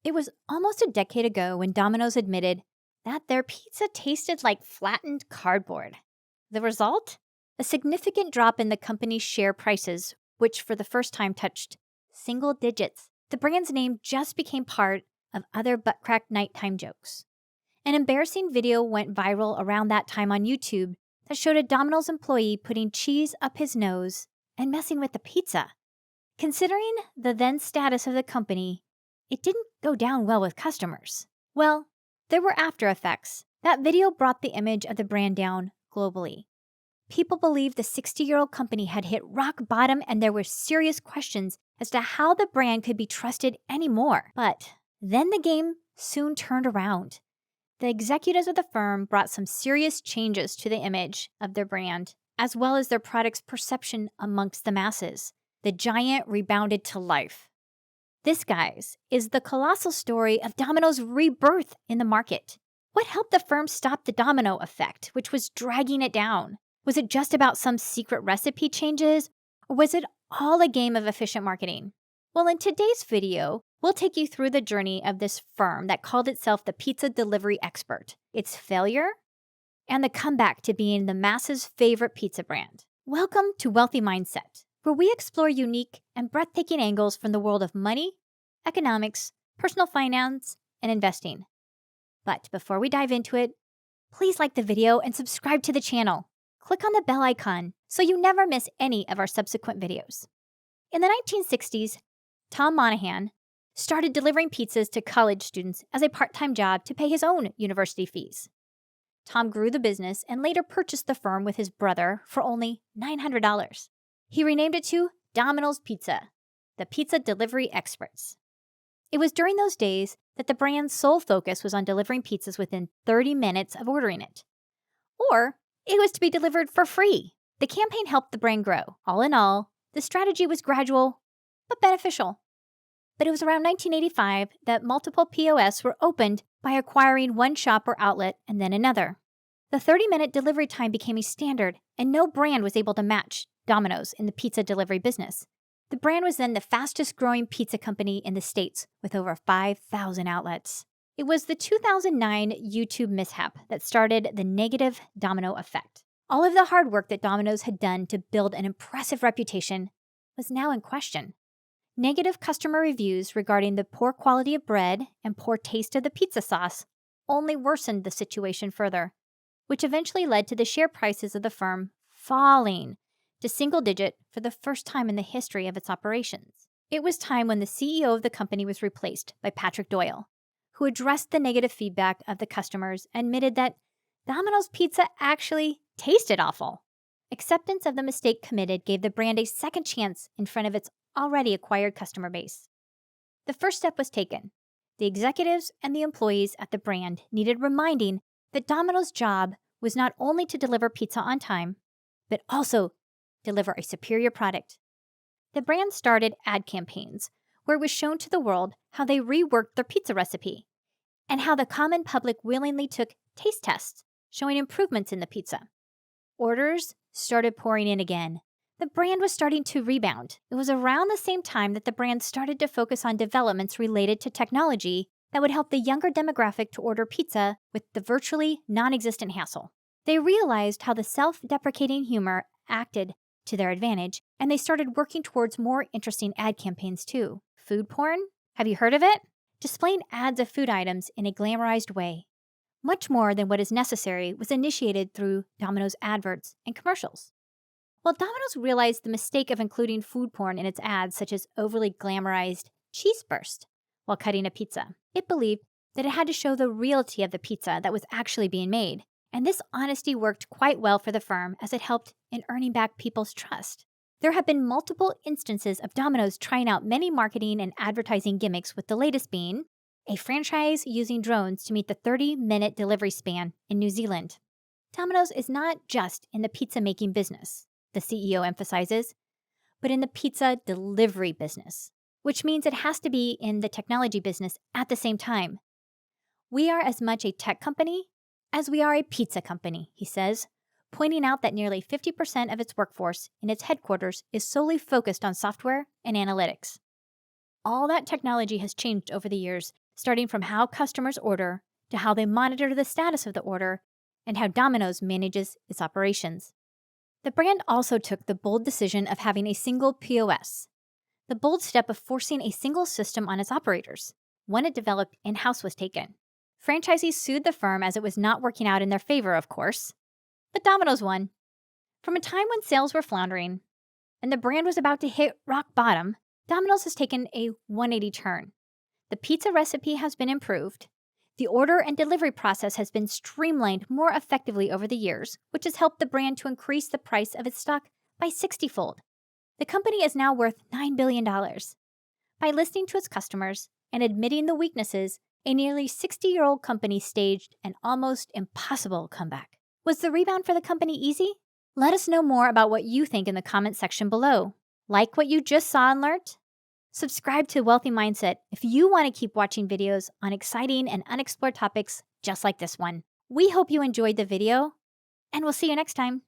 It was almost a decade ago when Domino's admitted that their pizza tasted like flattened cardboard. The result? A significant drop in the company's share prices, which for the first time touched single digits. The brand's name just became part of other butt-crack nighttime jokes. An embarrassing video went viral around that time on YouTube that showed a Domino's employee putting cheese up his nose and messing with the pizza. Considering the then status of the company, it didn't go down well with customers. Well, there were after effects. That video brought the image of the brand down globally. People believed the 60-year-old company had hit rock bottom, and there were serious questions as to how the brand could be trusted anymore. But then the game soon turned around. The executives of the firm brought some serious changes to the image of their brand, as well as their product's perception amongst the masses. The giant rebounded to life. This, guys, is the colossal story of Domino's rebirth in the market. What helped the firm stop the domino effect, which was dragging it down? Was it just about some secret recipe changes, or was it all a game of efficient marketing? Well, in today's video, we'll take you through the journey of this firm that called itself the pizza delivery expert, its failure, and the comeback to being the masses' favorite pizza brand. Welcome to Wealthy Mindset, where we explore unique and breathtaking angles from the world of money, economics, personal finance, and investing. But before we dive into it, please like the video and subscribe to the channel. Click on the bell icon so you never miss any of our subsequent videos. In the 1960s, Tom Monahan started delivering pizzas to college students as a part-time job to pay his own university fees. Tom grew the business and later purchased the firm with his brother for only $900. He renamed it to Domino's Pizza, the pizza delivery experts. It was during those days that the brand's sole focus was on delivering pizzas within 30 minutes of ordering it. Or it was to be delivered for free. The campaign helped the brand grow. All in all, the strategy was gradual but beneficial. But it was around 1985 that multiple POS were opened by acquiring one shop or outlet and then another. The 30-minute delivery time became a standard, and no brand was able to match Domino's in the pizza delivery business. The brand was then the fastest-growing pizza company in the States with over 5,000 outlets. It was the 2009 YouTube mishap that started the negative domino effect. All of the hard work that Domino's had done to build an impressive reputation was now in question. Negative customer reviews regarding the poor quality of bread and poor taste of the pizza sauce only worsened the situation further, which eventually led to the share prices of the firm falling to single digit for the first time in the history of its operations. It was time when the CEO of the company was replaced by Patrick Doyle, who addressed the negative feedback of the customers and admitted that Domino's Pizza actually tasted awful. Acceptance of the mistake committed gave the brand a second chance in front of its already acquired customer base. The first step was taken. The executives and the employees at the brand needed reminding that Domino's job was not only to deliver pizza on time, but also deliver a superior product. The brand started ad campaigns where it was shown to the world how they reworked their pizza recipe and how the common public willingly took taste tests, showing improvements in the pizza. Orders started pouring in again. The brand was starting to rebound. It was around the same time that the brand started to focus on developments related to technology that would help the younger demographic to order pizza with the virtually non-existent hassle. They realized how the self-deprecating humor acted to their advantage, and they started working towards more interesting ad campaigns too. Food porn? Have you heard of it? Displaying ads of food items in a glamorized way. Much more than what is necessary was initiated through Domino's adverts and commercials. Well, Domino's realized the mistake of including food porn in its ads, such as overly glamorized cheese burst, while cutting a pizza. It believed that it had to show the reality of the pizza that was actually being made, and this honesty worked quite well for the firm as it helped in earning back people's trust. There have been multiple instances of Domino's trying out many marketing and advertising gimmicks, with the latest being a franchise using drones to meet the 30-minute delivery span in New Zealand. Domino's is not just in the pizza-making business, the CEO emphasizes, but in the pizza delivery business, which means it has to be in the technology business at the same time. We are as much a tech company as we are a pizza company, he says, pointing out that nearly 50% of its workforce in its headquarters is solely focused on software and analytics. All that technology has changed over the years starting from how customers order to how they monitor the status of the order and how Domino's manages its operations. The brand also took the bold decision of having a single POS, the bold step of forcing a single system on its operators. One it developed in-house was taken. Franchisees sued the firm as it was not working out in their favor, of course. But Domino's won. From a time when sales were floundering and the brand was about to hit rock bottom, Domino's has taken a 180 turn. The pizza recipe has been improved. The order and delivery process has been streamlined more effectively over the years, which has helped the brand to increase the price of its stock by 60-fold. The company is now worth $9 billion. By listening to its customers and admitting the weaknesses, a nearly 60-year-old company staged an almost impossible comeback. Was the rebound for the company easy? Let us know more about what you think in the comment section below. Like what you just saw and learned? Subscribe to Wealthy Mindset if you want to keep watching videos on exciting and unexplored topics just like this one. We hope you enjoyed the video, and we'll see you next time.